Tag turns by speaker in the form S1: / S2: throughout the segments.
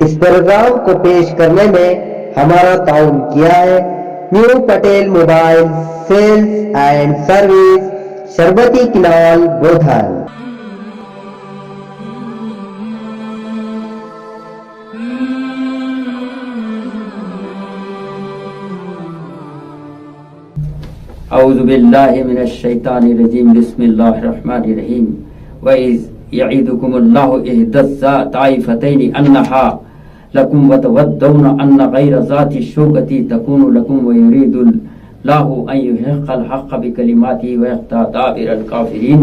S1: اس programme کو پیش کرنے میں ہمارا تعاون کیا ہے new Patel mobile sales and service, Sharbati canal, Bodhan.
S2: اعوذ باللہ من الشیطان الرجیم، بسم اللہ الرحمن الرحیم۔ وَإِذْ يَعِدُكُمُ اللَّهُ إِحْدَى الطَّائِفَتَيْنِ أَنَّهَا لَكُمْ وَتَوَدُّونَ أَنَّ غَيْرَ ذَاتِ الشَّوْكَةِ تَكُونُ لَكُمْ وَيُرِيدُ اللَّهُ أَن يُحِقَّ الْحَقَّ بِكَلِمَاتِهِ وَيَقْطَعَ دَابِرَ الْكَافِرِينَ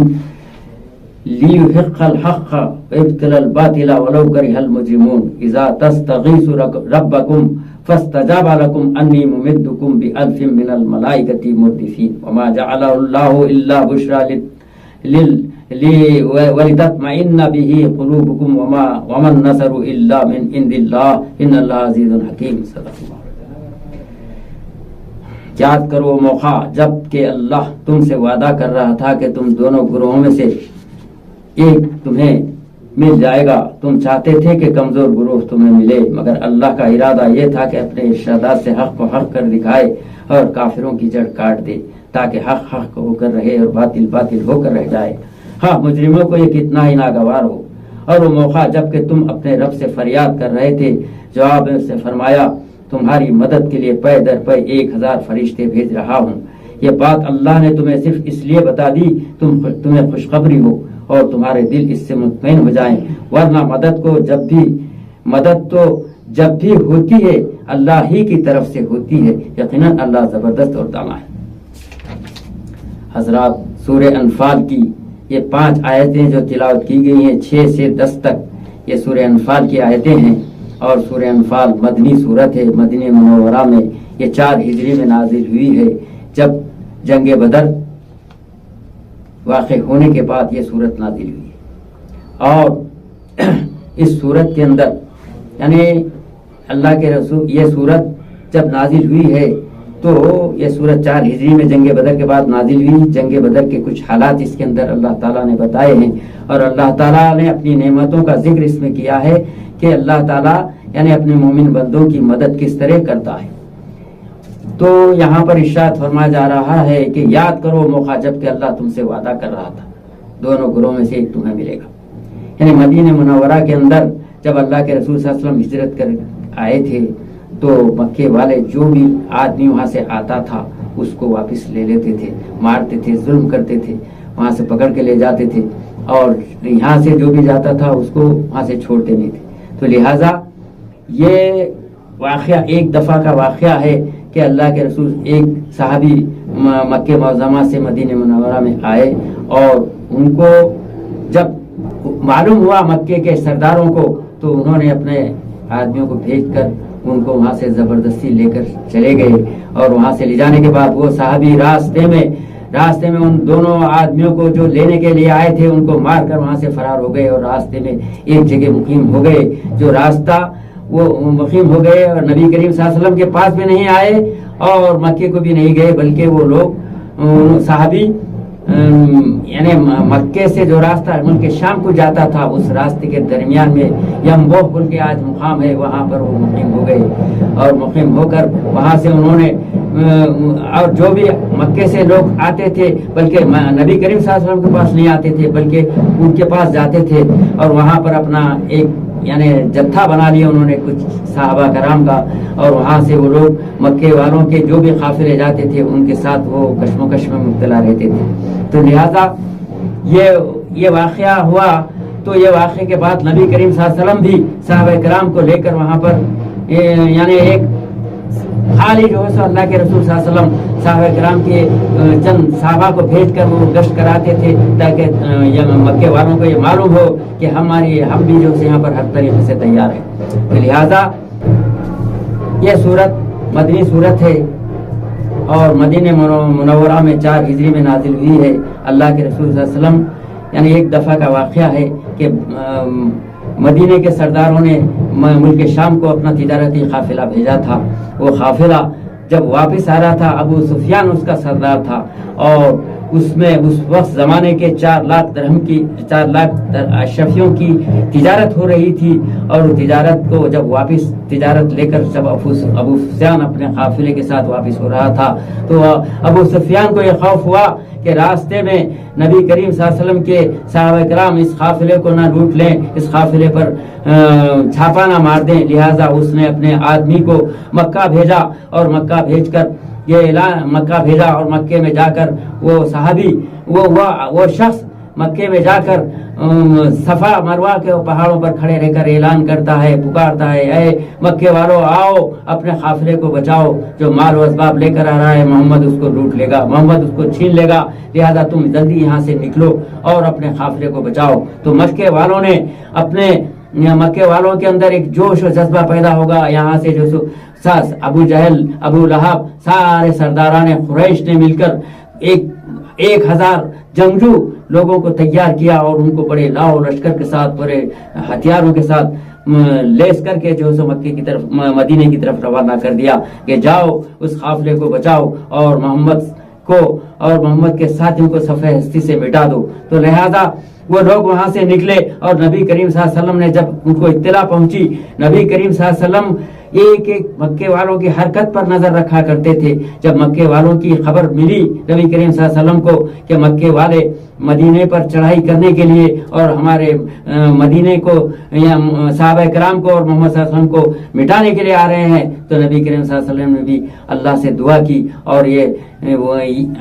S2: لِيُحِقَّ الْحَقَّ وَيُبْطِلَ الْبَاطِلَ وَلَوْ كَرِهَ الْمُجْرِمُونَ إِذَا تَسْتَغِيثُوا رَبَّكُمْ فاستجاب لكم أني ممدكم بألف من الملائكة مردفين وما جعله الله إلا بشرى ولتطمئن به قلوبكم وما النصر إلا من عند الله إن الله عزيز حكيم۔ صدق اللہ۔ یاد کرو وہ موقع جب کہ اللہ تم سے وعدہ کر رہا تھا کہ تم دونوں گروہوں میں سے ایک تمہیں مل جائے گا۔ تم چاہتے تھے کہ کمزور گروہ تمہیں ملے، مگر اللہ کا ارادہ یہ تھا کہ اپنے ارشادات سے حق کو حق کر دکھائے اور کافروں کی جڑ کاٹ دے، تاکہ حق حق ہو کر رہے اور باطل باطل ہو کر رہ جائے۔ ہاں، مجرموں کو یہ کتنا ہی ناگوار ہو۔ اور وہ موقع جب کہ تم اپنے رب سے فریاد کر رہے تھے، جواب میں اس نے فرمایا، تمہاری مدد کے لیے پے در پے 1000 فرشتے بھیج رہا ہوں۔ یہ بات اللہ نے تمہیں صرف اس لیے بتا دی تمہیں خوشخبری ہو اور تمہارے دل اس سے مطمئن ہو جائیں، ورنہ مدد تو جب بھی ہوتی ہے اللہ ہی کی طرف سے ہوتی ہے، یقیناً اللہ زبردست اور دانا ہے۔ حضرات، سورہ انفال کی یہ 5 آیتیں جو تلاوت کی گئی ہیں 6 سے 10 تک، یہ سورہ انفال کی آیتیں ہیں، اور سورہ انفال مدنی سورت ہے۔ مدینہ منورہ میں یہ 4 ہجری میں نازل ہوئی ہے، جب جنگ بدر واقع ہونے کے بعد یہ صورت نازل ہوئی ہے۔ اور اس صورت کے اندر یعنی اللہ کے رسول، یہ صورت جب نازل ہوئی ہے تو یہ صورت 4 ہجری میں جنگ بدر کے بعد نازل ہوئی۔ جنگ بدر کے کچھ حالات اس کے اندر اللہ تعالیٰ نے بتائے ہیں، اور اللہ تعالیٰ نے اپنی نعمتوں کا ذکر اس میں کیا ہے کہ اللہ تعالیٰ یعنی اپنے مومن بندوں کی مدد کس طرح کرتا ہے۔ تو یہاں پر ارشاد فرمایا جا رہا ہے کہ یاد کرو موقع جب کہ اللہ تم سے وعدہ کر رہا تھا دونوں گروہوں میں سے ایک تمہیں ملے گا۔ یعنی مدینہ منورہ کے اندر جب اللہ کے رسول صلی اللہ علیہ وسلم ہجرت کر آئے تھے تو مکے والے جو بھی آدمی وہاں سے آتا تھا اس کو واپس لے لیتے تھے، مارتے تھے، ظلم کرتے تھے، وہاں سے پکڑ کے لے جاتے تھے، اور یہاں سے جو بھی جاتا تھا اس کو وہاں سے چھوڑتے نہیں تھے۔ تو لہٰذا یہ واقعہ ایک دفعہ کا واقعہ ہے کہ اللہ کے رسول ایک صحابی مکہ معظمہ سے مدینہ منورہ میں آئے، اور ان کو جب معلوم ہوا مکے کے سرداروں کو تو انہوں نے اپنے آدمیوں کو بھیج کر ان کو وہاں سے زبردستی لے کر چلے گئے، اور وہاں سے لے جانے کے بعد وہ صحابی راستے میں ان دونوں آدمیوں کو جو لینے کے لیے آئے تھے ان کو مار کر وہاں سے فرار ہو گئے، اور راستے میں ایک جگہ مقیم ہو گئے، جو راستہ وہ مقیم ہو گئے، اور نبی کریم صلی اللہ علیہ وسلم کے پاس بھی نہیں آئے اور مکے کو بھی نہیں گئے، بلکہ وہ لوگ صحابی یعنی مکے سے جو راستہ ملک شام کو جاتا تھا اس راستے کے درمیان میں یمبوہ بول کے آج مقام ہے، وہاں پر وہ مقیم ہو گئے، اور مقیم ہو کر وہاں سے انہوں نے اور جو بھی مکے سے لوگ آتے تھے بلکہ نبی کریم صلی اللہ علیہ وسلم کے پاس نہیں آتے تھے بلکہ ان کے پاس جاتے تھے، اور وہاں پر اپنا ایک یعنی جتھا بنا لیا انہوں نے کچھ صحابہ کرام کا، اور وہاں سے وہ لوگ مکے والوں کے جو بھی قافلے جاتے تھے ان کے ساتھ وہ کشمکش میں مبتلا رہتے تھے۔ تو لہذا یہ واقعہ ہوا، تو یہ واقعے کے بعد نبی کریم صلی اللہ علیہ وسلم بھی صحابہ کرام کو لے کر وہاں پر یعنی ایک خالی جو ہے سو اللہ کے رسول صلی اللہ علیہ وسلم صحابہ کرام کے چند صحابہ کو بھیج کر وہ گشت کراتے تھے تاکہ مکے والوں کو یہ معلوم ہو کہ ہم بھی جو یہاں پر ہر طریقے سے تیار ہیں۔ تو لہذا یہ صورت مدنی صورت ہے، اور مدینہ منورہ میں 4 ہجری میں نازل ہوئی ہے۔ اللہ کے رسول صلی اللہ علیہ وسلم یعنی ایک دفعہ کا واقعہ ہے کہ مدینہ کے سرداروں نے ملک شام کو اپنا تجارتی قافلہ بھیجا تھا۔ وہ قافلہ جب واپس آ رہا تھا، ابو سفیان اس کا سردار تھا، اور اس میں اس وقت زمانے کے 4 لاکھ درہم کی 4 لاکھ اشرفیوں کی تجارت ہو رہی تھی، اور تجارت کو جب واپس تجارت لے کر جب ابو سفیان اپنے قافلے کے ساتھ واپس ہو رہا تھا تو ابو سفیان کو یہ خوف ہوا کہ راستے میں نبی کریم صلی اللہ علیہ وسلم کے صحابہ کرام اس قافلے کو نہ لوٹ لیں، اس قافلے پر چھاپا نہ مار دیں، لہٰذا اس نے اپنے آدمی کو مکہ بھیجا، اور مکہ بھیج کر یہ اعلان مکہ بھیجا، اور مکے میں جا کر وہ صحابی وہ شخص مکے میں جا کر صفا مروہ کے پہاڑوں پر کھڑے رہ کر اعلان کرتا ہے، پکارتا ہے، اے مکے والوں آؤ اپنے قافلے کو بچاؤ، جو مال و اسباب لے کر آ رہا ہے محمد اس کو لوٹ لے گا، محمد اس کو چھین لے گا، لہذا تم جلدی یہاں سے نکلو اور اپنے قافلے کو بچاؤ۔ تو مکے والوں کے اندر ایک جوش و جذبہ پیدا ہوگا، یہاں سے جو ابو جہل، ابو لہب، سارے سرداران قریش نے مل کر 1000 جنگجو لوگوں کو تیار کیا، اور ان کو بڑے لاؤ لشکر کے ساتھ، بڑے ہتھیاروں کے ساتھ لیس کر کے جو سو مکے کی طرف مدینے کی طرف روانہ کر دیا کہ جاؤ اس قافلے کو بچاؤ اور محمد کے ساتھیوں کو صفحہ ہستی سے مٹا دو۔ تو لہذا وہ لوگ وہاں سے نکلے، اور نبی کریم صلی اللہ علیہ وسلم نے جب ان کو اطلاع پہنچی، نبی کریم صلی اللہ علیہ وسلم ایک مکے والوں کی حرکت پر نظر رکھا کرتے تھے۔ جب مکے والوں کی خبر ملی نبی کریم صلی اللہ علیہ وسلم کو کہ مکے والے مدینے پر چڑھائی کرنے کے لیے اور ہمارے مدینے کو یا صحابہ کرام کو اور محمد صلی اللہ علیہ وسلم کو مٹانے کے لیے آ رہے ہیں، تو نبی کریم صلی اللہ علیہ وسلم نے بھی اللہ سے دعا کی اور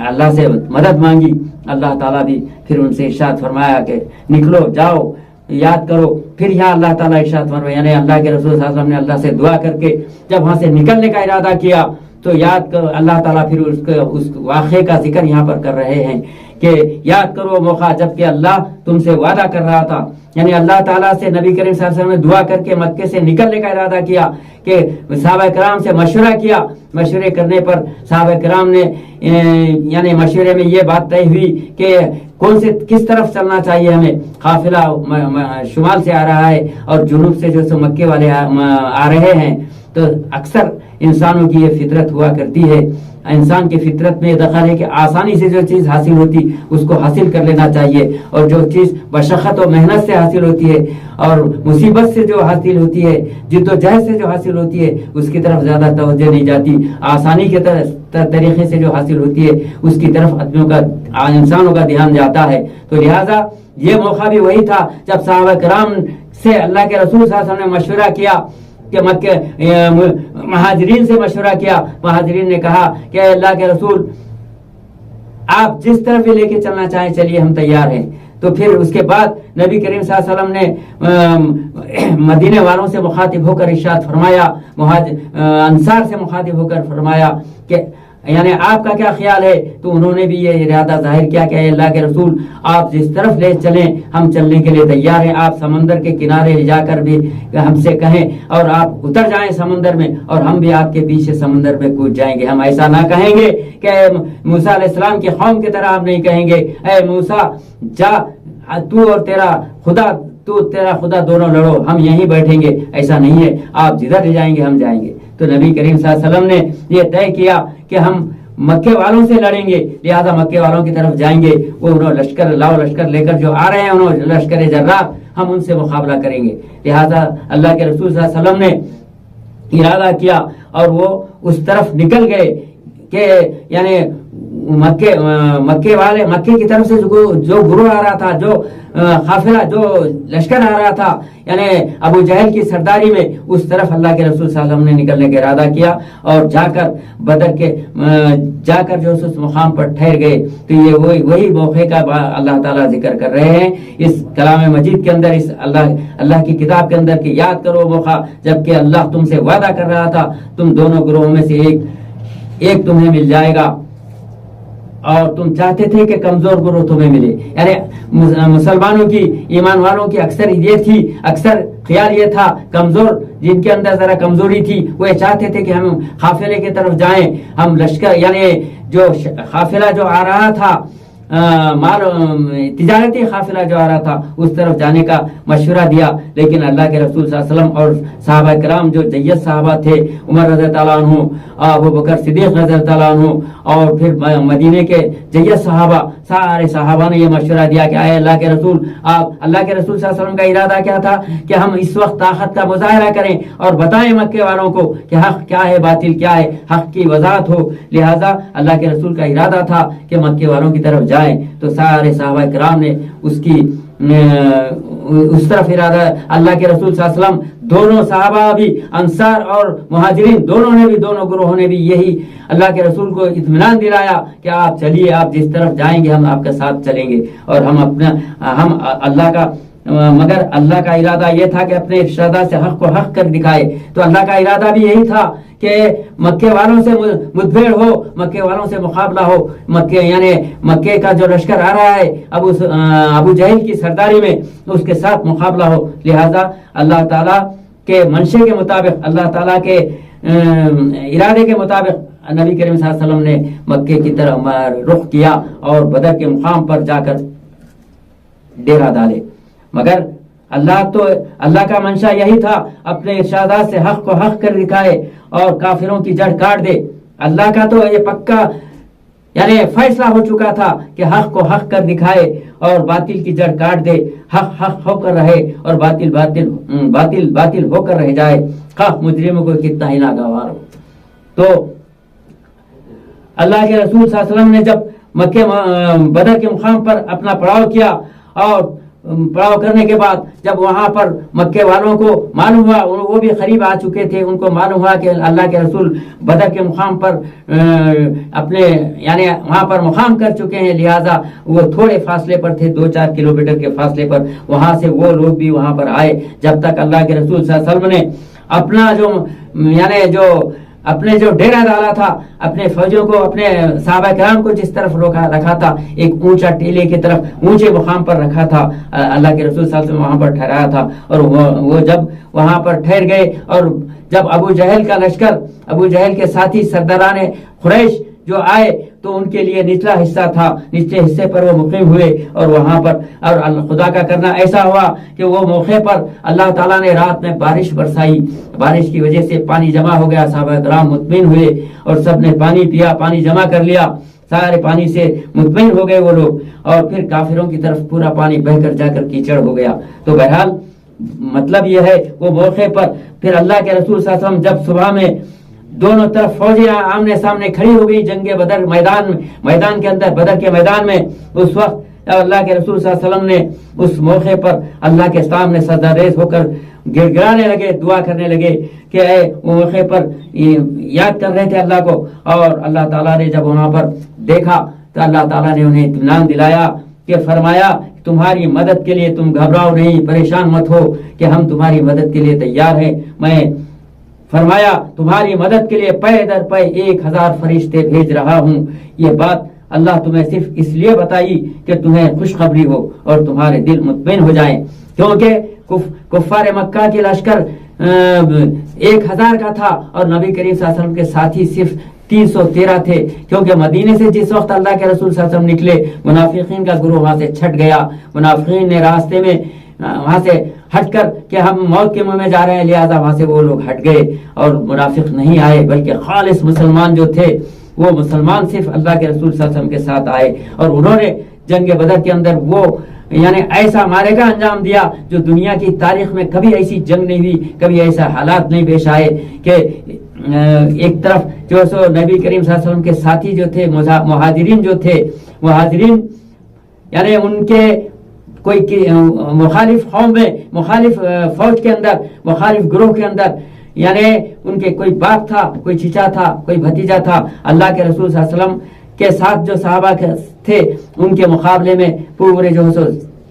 S2: اللہ سے مدد مانگی۔ اللہ تعالیٰ بھی پھر ان سے ارشاد فرمایا کہ نکلو جاؤ یاد کرو۔ پھر یہاں اللہ تعالیٰ ارشاد فرمایا، یعنی اللہ کے رسول صلی اللہ علیہ وسلم نے اللہ سے دعا کر کے جب وہاں سے نکلنے کا ارادہ کیا تو یاد کرو، اللہ تعالیٰ پھر اس واقعے کا ذکر یہاں پر کر رہے ہیں کہ یاد کرو موقع جب کہ اللہ تم سے وعدہ کر رہا تھا، یعنی اللہ تعالیٰ سے نبی کریم صلی اللہ علیہ وسلم نے دعا کر کے مکے سے نکلنے کا ارادہ کیا کہ صحابہ کرام سے مشورہ کیا، مشورے کرنے پر صحابہ کرام نے یعنی مشورے میں یہ بات طے ہوئی کہ کس طرف چلنا چاہیے ہمیں۔ قافلہ شمال سے آ رہا ہے اور جنوب سے جو سو مکے والے آ رہے ہیں، تو اکثر انسانوں کی یہ فطرت ہوا کرتی ہے، انسان کی فطرت میں دخل ہے کہ آسانی سے جو چیز حاصل ہوتی اس کو حاصل کر لینا چاہیے، اور جو چیز مشقت و محنت سے حاصل ہوتی ہے اور مصیبت سے جو حاصل ہوتی ہے، جد و جہد سے جو حاصل ہوتی ہے، اس کی طرف زیادہ توجہ نہیں جاتی۔ آسانی کے طریقے سے جو حاصل ہوتی ہے اس کی طرف انسانوں کا دھیان جاتا ہے۔ تو لہٰذا یہ موقع بھی وہی تھا جب صحابہ کرام سے اللہ کے رسول صلی اللہ علیہ وسلم نے مشورہ کیا کہ مکے مہاجرین سے مشورہ کیا۔ مہاجرین نے کہا کہ اللہ کے رسول آپ جس طرف بھی لے کے چلنا چاہیں چلیے، ہم تیار ہیں۔ تو پھر اس کے بعد نبی کریم صلی اللہ علیہ وسلم نے مدینے والوں سے مخاطب ہو کر ارشاد فرمایا، انصار سے مخاطب ہو کر فرمایا کہ یعنی آپ کا کیا خیال ہے؟ تو انہوں نے بھی یہ ارادہ ظاہر کیا کہ اے اللہ کے رسول آپ جس طرف لے چلیں ہم چلنے کے لیے تیار ہیں۔ آپ سمندر کے کنارے لے جا کر بھی ہم سے کہیں اور آپ اتر جائیں سمندر میں اور ہم بھی آپ کے پیچھے سمندر میں کود جائیں گے۔ ہم ایسا نہ کہیں گے کہ موسیٰ علیہ السلام کی قوم کی طرح ہم نہیں کہیں گے اے موسیٰ جا تو اور تیرا خدا دونوں لڑو، ہم یہیں بیٹھیں گے۔ ایسا نہیں ہے، آپ جدھر لے جائیں گے ہم جائیں گے۔ تو نبی کریم صلی اللہ علیہ وسلم نے یہ طے کیا کہ ہم مکے والوں سے لڑیں گے، لہذا مکے والوں کی طرف جائیں گے۔ وہ انہوں لشکر لے کر جو آ رہے ہیں، انہوں لشکر جرات، ہم ان سے مقابلہ کریں گے۔ لہذا اللہ کے رسول صلی اللہ علیہ وسلم نے ارادہ کیا اور وہ اس طرف نکل گئے کہ یعنی مکے کی طرف سے جو گروہ آ رہا تھا، جو قافلہ جو لشکر آ رہا تھا، یعنی ابو جہل کی سرداری میں، اس طرف اللہ کے رسول صلی اللہ علیہ وسلم نے نکلنے کا ارادہ کیا اور جا کر بدر کے جو اس مقام پر ٹھہر گئے۔ تو یہ وہی موقع کا اللہ تعالیٰ ذکر کر رہے ہیں اس کلام مجید کے اندر، اس اللہ کی کتاب کے اندر کہ یاد کرو موقع جب کہ اللہ تم سے وعدہ کر رہا تھا تم دونوں گروہوں میں سے ایک تمہیں مل جائے گا، اور تم چاہتے تھے کہ کمزور گروہ تمہیں ملے۔ یعنی مسلمانوں کی، ایمان والوں کی اکثر خیال یہ تھا، کمزور جن کے اندر ذرا کمزوری تھی وہ چاہتے تھے کہ ہم قافلے کی طرف جائیں، ہم لشکر یعنی جو قافلہ جو آ رہا تھا، تجارتی قافلہ جو آ رہا تھا اس طرف جانے کا مشورہ دیا، لیکن اللہ کے رسول صلی اللہ علیہ وسلم اور صحابہ کرام جو جید صحابہ تھے، عمر رضی اللہ عنہ، ابو بکر صدیق رضی اللہ عنہ، اور پھر مدینے کے جید صحابہ سارے صحابہ نے یہ مشورہ دیا کہ اے اللہ کے رسول، آپ اللہ کے رسول صلی اللہ علیہ وسلم کا ارادہ کیا تھا کہ ہم اس وقت طاقت کا مظاہرہ کریں اور بتائیں مکے والوں کو کہ حق کیا ہے باطل کیا ہے، حق کی وضاحت ہو. لہذا اللہ کے رسول کا ارادہ تھا کہ مکے والوں کی طرف جائیں. تو سارے صحابہ کرام نے اس طرف ارادہ. اللہ کے رسول صلی اللہ علیہ وسلم دونوں صحابہ بھی، انصار اور مہاجرین دونوں گروہوں نے بھی یہی اللہ کے رسول کو اطمینان دلایا کہ آپ چلیے، آپ جس طرف جائیں گے ہم آپ کے ساتھ چلیں گے. اور ہم اللہ کا، مگر اللہ کا ارادہ یہ تھا کہ اپنے ارشادات سے حق کو حق کر دکھائے. تو اللہ کا ارادہ بھی یہی تھا کہ مکے والوں سے مدبھیڑ ہو، مکے والوں سے مقابلہ ہو. یعنی مکے کا جو لشکر آ رہا ہے ابو جہل کی سرداری میں، اس کے ساتھ مقابلہ ہو. لہذا اللہ تعالیٰ کے منشے کے مطابق، اللہ تعالیٰ کے ارادے کے مطابق نبی کریم صلی اللہ علیہ وسلم نے مکے کی طرف رخ کیا اور بدر کے مقام پر جا کر ڈیرا ڈالے. مگر اللہ کا منشا یہی تھا اپنے ارشادات سے حق کو حق کر دکھائے اور کافروں کی جڑ کاٹ دے. اللہ کا تو یہ پکا یعنی فیصلہ ہو چکا تھا کہ حق کو حق کر دکھائے اور باطل کی جڑ کاٹ دے. حق حق ہو کر رہے اور باطل ہو کر رہ جائے، خواہ مجرموں کو کتنا ہی ناگوار ہو. تو اللہ کے رسول صلی اللہ علیہ وسلم نے جب مکے بدر کے مقام پر اپنا پڑاؤ کیا، اور پڑاؤ کرنے کے بعد جب وہاں پر مکے والوں کو معلوم ہوا، وہ بھی قریب آ چکے تھے، ان کو معلوم ہوا کہ اللہ کے رسول بدر کے مقام پر اپنے یعنی وہاں پر مقام کر چکے ہیں. لہذا وہ تھوڑے فاصلے پر تھے، 2-4 کلومیٹر کے فاصلے پر. وہاں سے وہ لوگ بھی وہاں پر آئے. جب تک اللہ کے رسول صلی اللہ علیہ وسلم نے اپنے جو ڈیرا ڈالا تھا، اپنے فوجوں کو، اپنے صحابہ کرام کو جس طرف رکھا تھا، ایک اونچا ٹیلے کی طرف اونچے مقام پر رکھا تھا، اللہ کے رسول صلی اللہ علیہ وسلم وہاں پر ٹھہرایا تھا. اور وہ جب وہاں پر ٹھہر گئے اور جب ابو جہل کا لشکر، ابو جہل کے ساتھی سرداران قریش جو آئے تو ان کے لیے نچلا حصہ تھا، نچلے حصے پر وہ مقیم ہوئے. اور وہاں پر اور خدا کا کرنا ایسا ہوا کہ وہ موقع پر اللہ تعالیٰ نے رات میں بارش برسائی. بارش کی وجہ سے پانی جمع ہو گیا. صحابہ کرام مطمئن ہوئے اور سب نے پانی پیا، پانی جمع کر لیا. سارے پانی سے مطمئن ہو گئے وہ لوگ. اور پھر کافروں کی طرف پورا پانی بہ کر جا کر کیچڑ ہو گیا. تو بہرحال مطلب یہ ہے وہ موقع پر پھر اللہ کے رسول صلی اللہ علیہ وسلم جب صبح میں دونوں طرف فوجیں آمنے سامنے کھڑی ہو گئی جنگ بدر میدان کے اندر، بدر کے میدان میں، اس وقت اللہ کے رسول صلی اللہ علیہ وسلم نے اس موقع پر اللہ کے سامنے سجدہ ریز ہو کر گڑگڑانے لگے، دعا کرنے لگے کہ اے وہ موقع پر یاد کر رہے تھے اللہ کو. اور اللہ تعالیٰ نے جب وہاں پر دیکھا تو اللہ تعالیٰ نے انہیں اطمینان دلایا کہ فرمایا تمہاری مدد کے لیے تم گھبراؤ نہیں، پریشان مت ہو کہ ہم تمہاری مدد کے لیے تیار ہیں. میں فرمایا تمہاری مدد کے لیے پے در پے 1000 فرشتے بھیج رہا ہوں. یہ بات اللہ تمہیں صرف اس لیے بتائی کہ تمہیں خوشخبری ہو اور تمہارے دل مطمئن ہو جائیں، کیونکہ کفار مکہ کے لشکر 1000 کا تھا اور نبی کریم صلی اللہ علیہ وسلم کے ساتھی صرف 313 تھے. کیونکہ مدینے سے جس وقت اللہ کے رسول صلی اللہ علیہ وسلم نکلے، منافقین کا گروہ وہاں سے چھٹ گیا. منافقین نے راستے میں وہاں سے ہٹ کر کہ ہم موت کے منہ میں جا رہے ہیں، لہذا وہاں سے وہ لوگ ہٹ گئے اور منافق نہیں آئے، بلکہ خالص مسلمان جو تھے وہ مسلمان صرف اللہ کے رسول صلی اللہ علیہ وسلم کے ساتھ آئے. اور انہوں نے جنگ بدر کے اندر وہ یعنی ایسا مارے کا انجام دیا جو دنیا کی تاریخ میں کبھی ایسی جنگ نہیں ہوئی، کبھی ایسا حالات نہیں پیش آئے کہ ایک طرف جو سو نبی کریم صلی اللہ علیہ وسلم کے ساتھی جو تھے، مہاجرین جو تھے، مہاجرین یعنی ان کے کوئی مخالف قوم میں، مخالف فوج کے اندر، مخالف گروہ کے اندر، یعنی ان کے کوئی باپ تھا، کوئی چچا تھا، کوئی بھتیجا تھا. اللہ کے رسول صلی اللہ علیہ وسلم کے ساتھ جو صحابہ تھے ان کے مقابلے میں پورے جو سو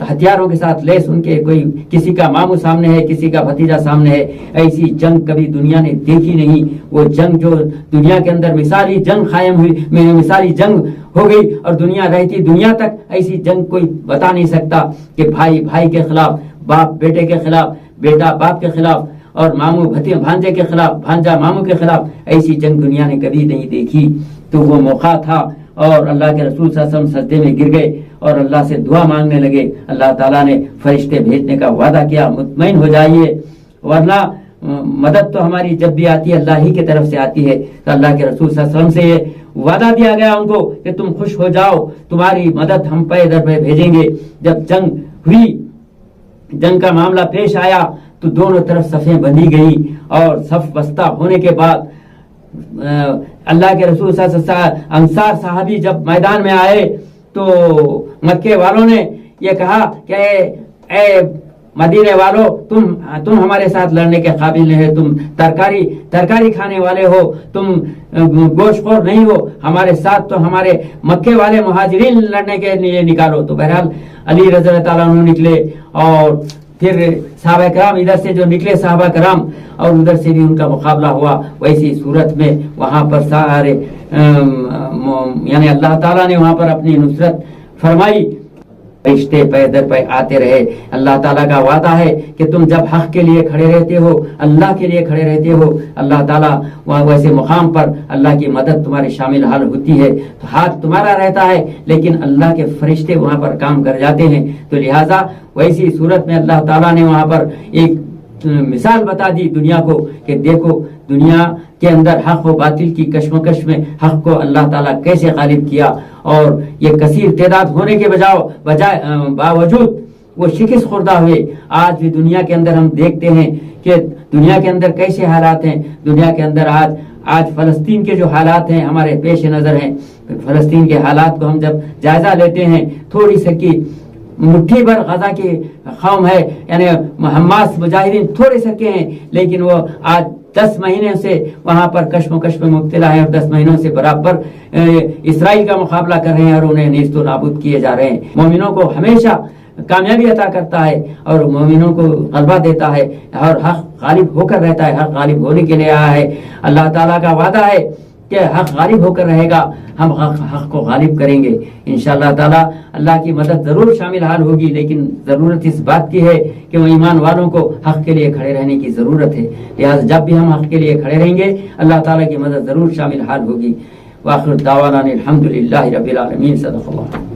S2: ہتھیاروں کے ساتھ لیس ان کے کوئی کسی کا ماموں سامنے ہے، کسی کا بھتیجا سامنے ہے. ایسی جنگ کبھی دنیا نے دیکھی نہیں. وہ جنگ جو دنیا کے اندر مثالی جنگ قائم ہوئی، مثالی جنگ ہو گئی اور دنیا رہتی دنیا تک ایسی جنگ کوئی بتا نہیں سکتا کہ بھائی بھائی کے خلاف، باپ بیٹے کے خلاف، بیٹا باپ کے خلاف اور ماموں بھانجے کے خلاف، بھانجا ماموں کے خلاف. ایسی جنگ دنیا نے کبھی نہیں دیکھی. تو وہ موقع تھا اور اللہ کے رسول صلی اللہ علیہ وسلم سجدے میں گر گئے اور اللہ سے دعا مانگنے لگے. اللہ تعالیٰ نے فرشتے بھیجنے کا وعدہ کیا، مطمئن ہو جائیے، ورنہ مدد تو ہماری جب بھی آتی ہے اللہ ہی کی طرف سے آتی ہے. تو اللہ کے رسول صلی اللہ علیہ وسلم سے یہ وعدہ دیا گیا ان کو کہ تم خوش ہو جاؤ، تمہاری مدد ہم پے در پہ بھیجیں گے۔ جب جنگ ہوئی، جنگ کا معاملہ پیش آیا تو دونوں طرف صفیں بندھی گئی، اور صف بستہ ہونے کے بعد اللہ کے رسول صلی اللہ علیہ وسلم انصار صحابی جب میدان میں آئے تو مکے والوں نے یہ کہا کہ اے مدینے والو، تم ہمارے ساتھ لڑنے کے قابل نہیں ہے، تم ترکاری کھانے والے ہو، تم گوشت خور نہیں ہو، ہمارے ساتھ تو ہمارے مکے والے مہاجرین لڑنے کے لیے نکالو۔ تو بہرحال علی رضی اللہ تعالیٰ عنہ نکلے، اور پھر صحابہ کرام ادھر سے جو نکلے صحابہ کرام، اور ادھر سے بھی ان کا مقابلہ ہوا۔ ویسی صورت میں وہاں پر سارے یعنی اللہ تعالیٰ نے وہاں پر اپنی نصرت فرمائی، رشتے پے در پہ آتے رہے۔ اللہ تعالیٰ کا وعدہ ہے کہ تم جب حق کے لیے کھڑے رہتے ہو، اللہ کے لیے کھڑے رہتے ہو، اللہ تعالیٰ ویسے مقام پر اللہ کی مدد تمہاری شامل حال ہوتی ہے۔ تو ہاتھ تمہارا رہتا ہے لیکن اللہ کے فرشتے وہاں پر کام کر جاتے ہیں۔ تو لہٰذا ویسی صورت میں اللہ تعالیٰ نے وہاں پر ایک مثال بتا دی دنیا کو کہ دیکھو دنیا کے اندر حق و باطل کی کشمکش میں حق کو اللہ تعالیٰ کیسے غالب کیا، اور یہ کثیر تعداد ہونے کے باوجود وہ شکست خوردہ ہوئے۔ آج بھی دنیا کے اندر ہم دیکھتے ہیں کہ دنیا کے اندر کیسے حالات ہیں۔ دنیا کے اندر آج فلسطین کے جو حالات ہیں ہمارے پیش نظر ہیں۔ فلسطین کے حالات کو ہم جب جائزہ لیتے ہیں، تھوڑی سی کی مٹھی بھر غزہ کی قوم ہے، یعنی حماس مجاہدین تھوڑے سکے ہیں، لیکن وہ آج 10 مہینے سے وہاں پر کشمکش میں مبتلا ہے، اور 10 مہینوں سے برابر اسرائیل کا مقابلہ کر رہے ہیں، اور انہیں نیست و نابود کیے جا رہے ہیں۔ مومنوں کو ہمیشہ کامیابی عطا کرتا ہے اور مومنوں کو غلبہ دیتا ہے، اور حق غالب ہو کر رہتا ہے، حق غالب ہونے کے لیے آیا ہے۔ اللہ تعالیٰ کا وعدہ ہے کہ حق غالب ہو کر رہے گا، ہم حق کو غالب کریں گے انشاءاللہ تعالی۔ اللہ کی مدد ضرور شامل حال ہوگی، لیکن ضرورت اس بات کی ہے کہ وہ ایمان والوں کو حق کے لیے کھڑے رہنے کی ضرورت ہے۔ لہٰذا جب بھی ہم حق کے لیے کھڑے رہیں گے اللہ تعالیٰ کی مدد ضرور شامل حال ہوگی۔ وآخر دعوانا الحمدللہ رب العالمین۔ صدق اللہ۔